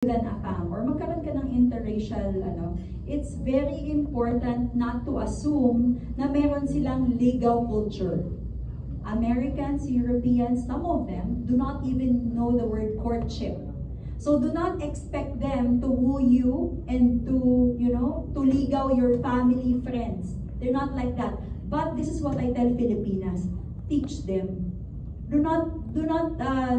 than a fam or magkaroon ka ng interracial it's very important not to assume na meron silang ligaw culture. Americans, Europeans, some of them do not even know the word courtship. So do not expect them to woo you and to, to ligaw your family, friends. They're not like that. But this is what I tell Filipinas. Teach them. Do not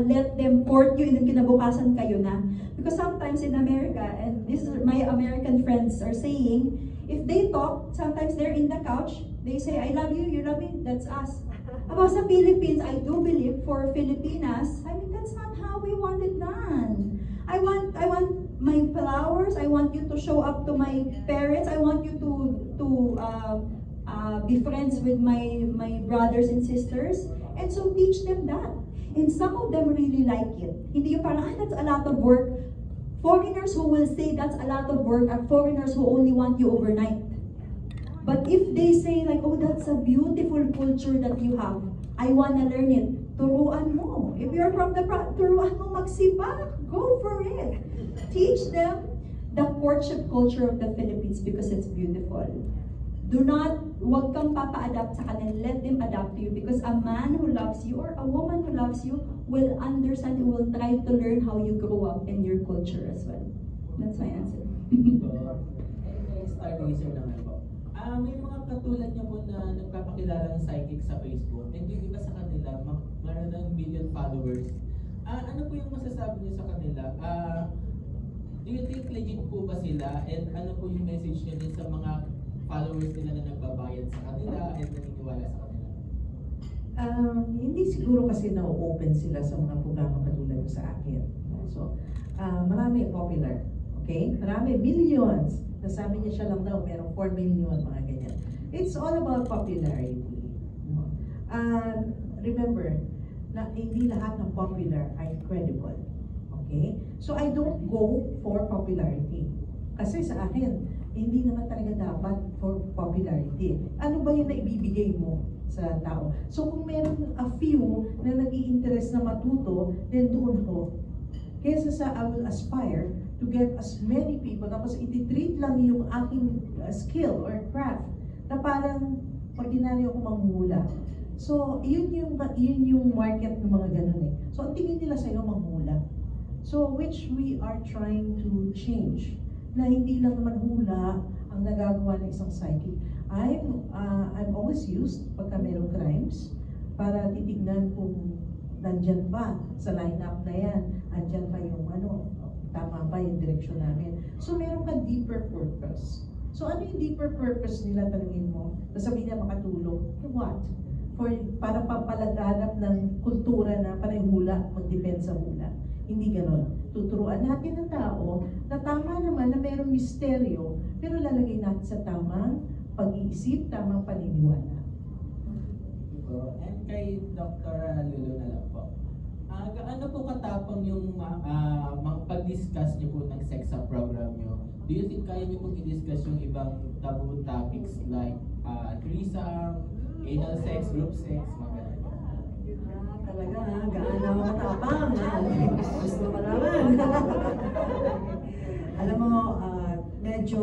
let them court you and then kinabukasan kayo na. Because sometimes in America, and this is my American friends are saying, if they talk, sometimes they're in the couch, they say, I love you, you love me, that's us. About sa Philippines, I do believe for Filipinas, that's not how we want it done. I want my flowers, I want you to show up to my parents, I want you to be friends with my brothers and sisters. And so teach them that. And some of them really like it. Hindi yung parang, that's a lot of work. Foreigners who will say that's a lot of work are foreigners who only want you overnight. But if they say like, oh, that's a beautiful culture that you have, I want to learn it, turuan mo. If you're from the turuan mo magsibak, go for it. Teach them the courtship culture of the Philippines because it's beautiful. Wag kang papa-adapt sa kanila, let them adapt to you because a man who loves you or a woman who loves you will understand, will try to learn how you grow up in your culture as well. That's my answer. Star Racer naman po. May mga katulad niyo po na nagpapakilalang psychic sa Facebook and yung iba sa kanila, meron ng million followers. Ano po yung masasabi niyo sa kanila? Do you think legit po ba sila? And ano po yung message niyo din sa mga followers nila na nagbabayad sa kanila and naniniwala sa kanila? Hindi siguro kasi na-open sila sa mga programa katulad sa akin. So, marami popular. Okay? Marami, millions. Nasabi niya siya lang daw, merong 4 million, mga ganyan. It's all about popularity. Remember, na hindi lahat ng popular ay credible. Okay? So, I don't go for popularity. Kasi sa akin, hindi naman talaga dapat for popularity. Ano ba yung naibibigay mo sa tao? So kung meron a few na nag-i-interest na matuto, then doon ko. Kesa sa I will aspire to get as many people, tapos i-treat lang yung aking skill or craft na parang ordinaryo akong manghula. So yun yung market ng mga ganun eh. So ang tingin nila sa'yo manghula. So which we are trying to change. Na hindi lang naman hula ang nagagawa ng isang psychic. I'm always used pagka mayroong crimes para titignan kung nandyan pa sa lineup na yan, andyan pa yung tama pa yung direksyon namin. So meron ka deeper purpose. So ano yung deeper purpose nila, tanungin mo? Sasabihin niya makatulong. For what? Para pampalaganap ng kultura na panay hula, magdepensa hula. Hindi ganon. Tuturuan natin ng tao na tama naman na mayroong misteryo, pero lalagay natin sa tamang pag-iisip, tamang paniniwala. And kay Dr. Lulu na lang po. Gaano po katapang yung pag-discuss niyo po ng sex sa program niyo? Do you think kaya niyo pong i-discuss yung ibang taboo topics like threesome, anal sex, group sex, mga ganun? Talaga gaano ako matapang. Gusto mo malaman. Alam mo, medyo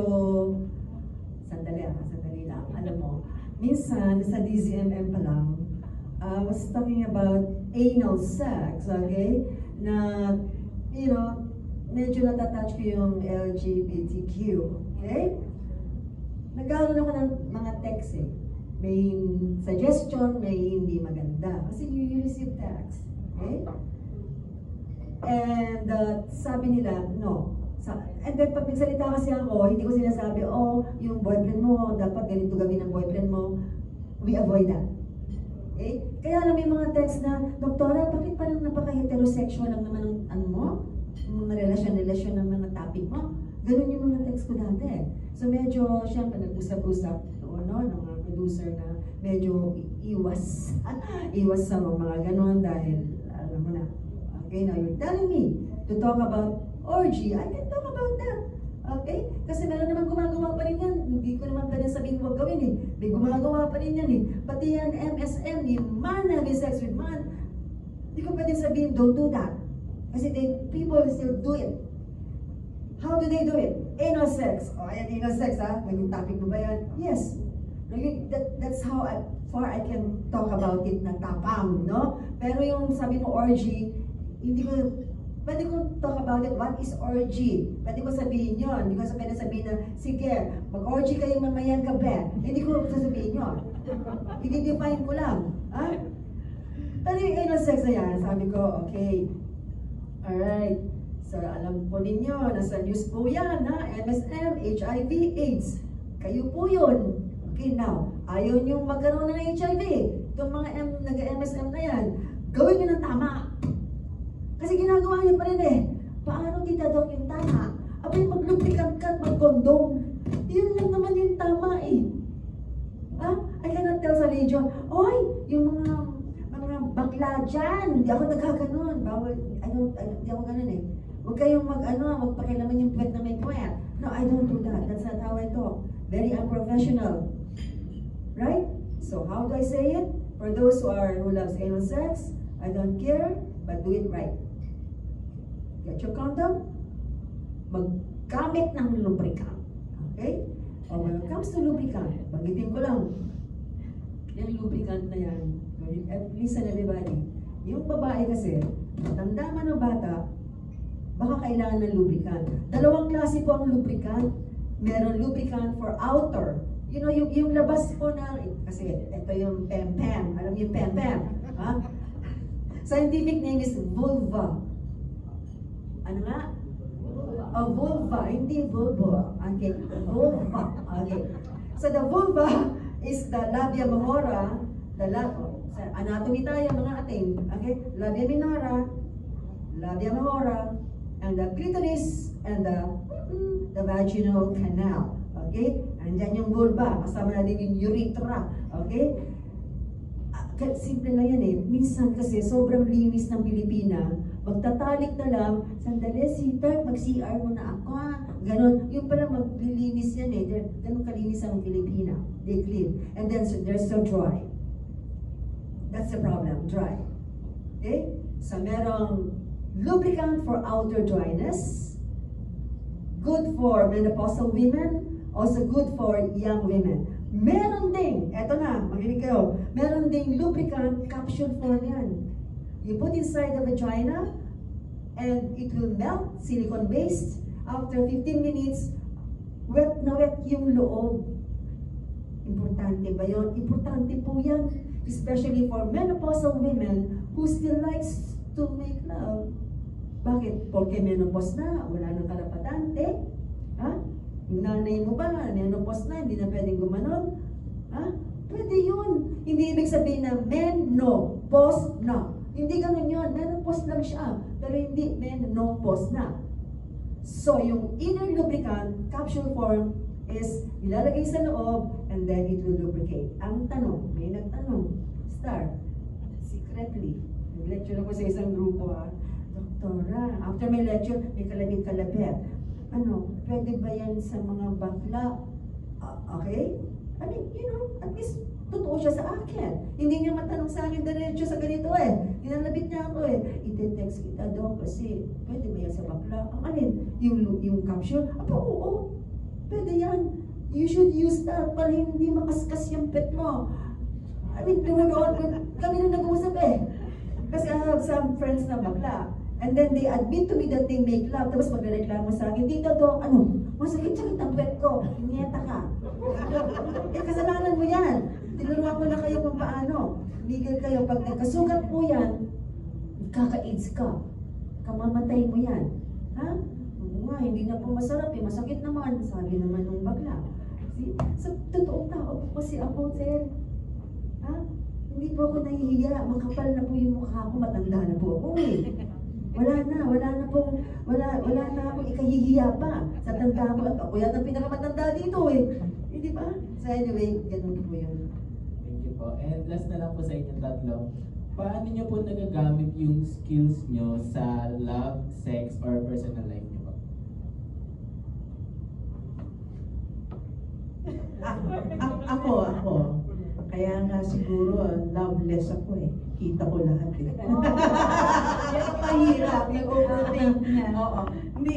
sandali lang. Alam mo, minsan sa DZMM pa lang, I was talking about anal sex, okay? Na, medyo natatouch ko yung LGBTQ, okay? Nagkaroon ako ng mga text eh. May suggestion, may hindi maganda. Kasi you receive text. Okay? And sabi nila, no. And then pag nagsalita kasi ako, hindi ko sinasabi, oh, yung boyfriend mo, dapat ganito gawin ng boyfriend mo. We avoid that. Okay? Kaya lang may mga text na, Doktora, bakit parang napaka-heterosexual lang naman ang mga relasyon ng mga topic mo? Ganun yung mga text ko dati. So medyo, syempre, nag-usap-usap ng mga producer na medyo iwas sa mga ganon dahil alam mo na, okay, now you're telling me to talk about orgy, I can talk about that. Okay? Kasi meron naman gumagawa pa rin yan. Hindi ko naman pwede sabihin huwag gawin eh. May gumagawa pa rin yan eh. Pati yan MSM, yung man having sex with man, hindi ko pwede sabihin don't do that. Kasi people still do it. How do they do it? Anal sex. O, ayan, anal sex, ha? Naging topic mo ba yan? Yes. That's how far I can talk about it na tapang, no? Pero yung sabi mo orgy, pwede ko talk about it, what is orgy? Pwede ko sabihin yun. Hindi ko pwede sabihin na, sige, mag-orgy kayo mamayang gabi. Hindi ko sasabihin yun. I-define ko lang. Ha? Pero yung anal sex na yan, sabi ko, okay. Alright. So, alam po ninyo, nasa news po yan, ha? MSM, HIV, AIDS. Kayo po yun. Okay, now, ayaw nyo magkaroon ng HIV. Itong mga nag-MSM na yan, gawin nyo ng tama. Kasi ginagawa niyo pa rin eh. Paano kita Doc yung tama? Abay, maglubricant ka at mag-condom. Yun lang naman yung tama eh. Ha? I cannot tell sa radio, oy, yung mga bakla dyan, hindi ako nagkaganon. Bawal, hindi ako ganon eh. Huwag kayong magpakilaman yung puwet na may puwet. No, I don't do that. That's not how I talk. Very unprofessional. Right? So, how do I say it? For those who loves anal sex, I don't care, but do it right. Get your condom, maggamit ng lubricant. Okay? O when it comes to lubricant, bagitin ko lang, yung lubricant na yan, listen everybody, yung babae kasi, matanda man o bata, baka kailangan ng lubricant. Dalawang klase po ang lubricant. Meron lubricant for outer. You know, yung labas po na, kasi ito yung pem-pem. Alam niyo yung pem-pem? Ha? Scientific name is vulva. Ano nga? Oh, vulva, hindi vulva. Okay, vulva. Okay. So the vulva is the labia majora, sa anatomy tayo mga ating, okay? Labia minora, labia majora, and the clitoris, and the vaginal canal. Okay? Andyan yung vulva, kasama na din yung urethra. Okay? Simple lang yan eh. Minsan kasi sobrang linis ng Pilipina, magtatalik na lang, sandali, sweetheart, mag-CR mo na ako ha. Ganon. Yung pala maglilinis yan eh. Ganon kalinis ang Pilipina. They clean. And then they're so dry. That's the problem, dry. Okay? So merong lubricant for outer dryness, good for menopausal women, also good for young women. Meron ding, eto na, makinig kayo, meron ding lubricant capsule form yan. You put inside the vagina, and it will melt, silicone-based. After 15 minutes, wet na wet yung loob. Importante ba yun? Importante po yan, especially for menopausal women who still likes to make love. Bakit? Porque menopause na, wala nang karapatante. Ha? Yung nanay mo ba, menopause na, hindi na pwedeng gumanon? Ha? Pwede yun. Hindi ibig sabihin na menopause na. Hindi ganun yun. Menopause lang siya. Pero hindi menopause na. So, yung inner lubricant, capsule form, is ilalagay sa loob and then it will lubricate. Ang tanong, may nagtanong, Star, secretly, nag-lecture ako sa isang grupo Doktora, after my lecture, may kalabit-kalabit. Pwede ba yan sa mga bakla? Okay? I mean, at least, totoo siya sa akin. Hindi niya matanong sa akin diretso sa ganito eh. Tinalabit niya ako eh. Ite-text kita daw kasi, pwede ba yan sa bakla? Ang alin? Yung capsule? Oo. Pwede yan. You should use that para hindi makaskas yung pet mo. I mean, kami na nag-uusap eh. Kasi I have some friends na bakla. And then they admit to me that they make love. Tapos magreklamo sa akin, Tita Do, masakit-sakit ang pet ko. Inyeta ka. Kasalanan mo yan. Tinuruan ko na kayo kung paano. Legal kayo. Pag nagkasugat po yan, kaka-AIDS ka. Kamamatay mo yan. Ha? Hindi na po masarap eh. Masakit naman. Sabi naman nung bagla. See? So, totoong tao po kasi ako, sir. Ha? Hindi po ako nahihiya. Makapal na po yung mukha ko. Matanda na po ako eh. Wala na akong ikahihiya pa sa tanda ko. At ako yan ang pinakamatanda dito eh. Hindi ba? So anyway, ganun po yun. Thank you po. And last na lang po sa inyong tatlo. Paano nyo po nagagamit yung skills nyo sa love, sex, or personal life nyo po? Ako. Kaya nga siguro, loveless ako eh. Kita ko lahat eh. Yan ang mahirap, yung overthink niya. Oo. Hindi,